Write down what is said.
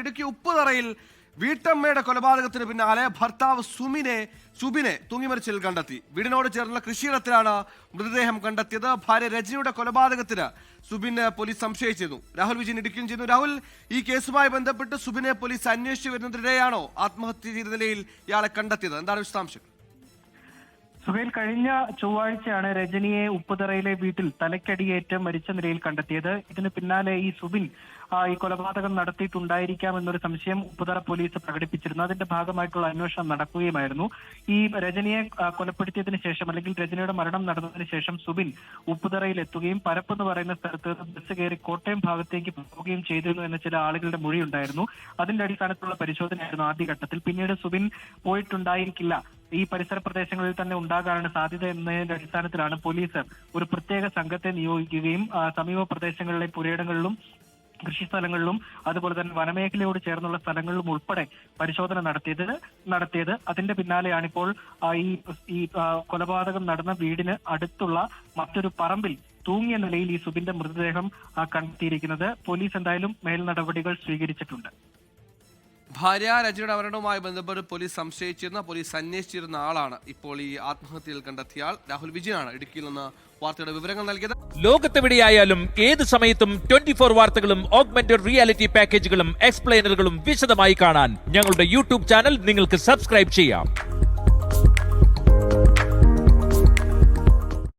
ഇടുക്കി ഉപ്പുതറയിൽ വീട്ടമ്മയുടെ കൊലപാതകത്തിന് പിന്നാലെ ഭർത്താവ് സുബിനെ തൂങ്ങിമരിച്ചിൽ കണ്ടെത്തി. വീടിനോട് ചേർന്നുള്ള കൃഷിയിടത്തിലാണ് മൃതദേഹം കണ്ടെത്തിയത്. ഭാര്യ രജനിയുടെ കൊലപാതകത്തിന് സുബിനെ പോലീസ് സംശയിച്ചിരുന്നു. രാഹുൽ വിജയൻ ഇടുക്കിയിൽ ചെയ്യുന്നു. രാഹുൽ, ഈ കേസുമായി ബന്ധപ്പെട്ട് സുബിനെ പോലീസ് അന്വേഷിച്ചു വരുന്നതിനിടെയാണോ ആത്മഹത്യ ചെയ്ത നിലയിൽ ഇയാളെ കണ്ടെത്തിയത്? എന്താണ് വിശദാംശങ്ങൾ? സുഹൈൽ, കഴിഞ്ഞ ചൊവ്വാഴ്ചയാണ് രജനിയെ ഉപ്പുതറയിലെ വീട്ടിൽ തലക്കടിയേറ്റ് മരിച്ച നിലയിൽ കണ്ടെത്തിയത്. ഇതിന് പിന്നാലെ ഈ സുബിൻ ഈ കൊലപാതകം നടത്തിയിട്ടുണ്ടായിരിക്കാം എന്നൊരു സംശയം ഉപ്പുതറ പോലീസ് പ്രകടിപ്പിച്ചിരുന്നു. അതിന്റെ ഭാഗമായിട്ടുള്ള അന്വേഷണം നടക്കുകയുമായിരുന്നു. ഈ രജനിയെ കൊലപ്പെടുത്തിയതിനു ശേഷം, അല്ലെങ്കിൽ രജനിയുടെ മരണം നടന്നതിന് ശേഷം സുബിൻ ഉപ്പുതറയിൽ എത്തുകയും പരപ്പ് എന്ന് പറയുന്ന സ്ഥലത്ത് ബസ് കയറി കോട്ടയം ഭാഗത്തേക്ക് പോവുകയും ചെയ്തിരുന്നു എന്ന ചില ആളുകളുടെ മൊഴിയുണ്ടായിരുന്നു. അതിന്റെ അടിസ്ഥാനത്തിലുള്ള പരിശോധനയായിരുന്നു ആദ്യഘട്ടത്തിൽ. പിന്നീട് സുബിൻ പോയിട്ടുണ്ടായിരിക്കില്ല, ഈ പരിസര പ്രദേശങ്ങളിൽ തന്നെ ഉണ്ടാകാനാണ് സാധ്യത എന്നതിന്റെ അടിസ്ഥാനത്തിലാണ് പോലീസ് ഒരു പ്രത്യേക സംഘത്തെ നിയോഗിക്കുകയും സമീപ പ്രദേശങ്ങളിലെ പുരയിടങ്ങളിലും കൃഷിസ്ഥലങ്ങളിലും അതുപോലെ തന്നെ വനമേഖലയോട് ചേർന്നുള്ള സ്ഥലങ്ങളിലും ഉൾപ്പെടെ പരിശോധന നടത്തിയത്. അതിന്റെ പിന്നാലെയാണിപ്പോൾ ഈ കൊലപാതകം നടന്ന വീടിന് അടുത്തുള്ള മറ്റൊരു പറമ്പിൽ തൂങ്ങിയ നിലയിൽ ഈ സുബിന്റെ മൃതദേഹം കണ്ടെത്തിയിരിക്കുന്നത്. പോലീസ് എന്തായാലും മേൽ നടപടികൾ സ്വീകരിച്ചിട്ടുണ്ട്. ഭാര്യ രജനിയുടെ മരണവുമായി ബന്ധപ്പെട്ട് പോലീസ് അന്വേഷിച്ചിരുന്ന ആളാണ് ഇപ്പോൾ ഈ ആത്മഹത്യയിൽ കണ്ടെത്തിയ ആൾ. രാഹുൽ വിജയനാണ് ഇടുക്കിയിൽ നിന്ന് വാർത്തയുടെ വിവരങ്ങൾ നൽകിയത്. ലോകത്തെവിടെയായാലും ഏത് സമയത്തും 24 വാർത്തകളും ഓഗ്മെന്റഡ് റിയാലിറ്റി പാക്കേജുകളും എക്സ്പ്ലെയിനറുകളും വിശദമായി കാണാൻ ഞങ്ങളുടെ യൂട്യൂബ് ചാനൽ നിങ്ങൾക്ക് സബ്സ്ക്രൈബ് ചെയ്യാം.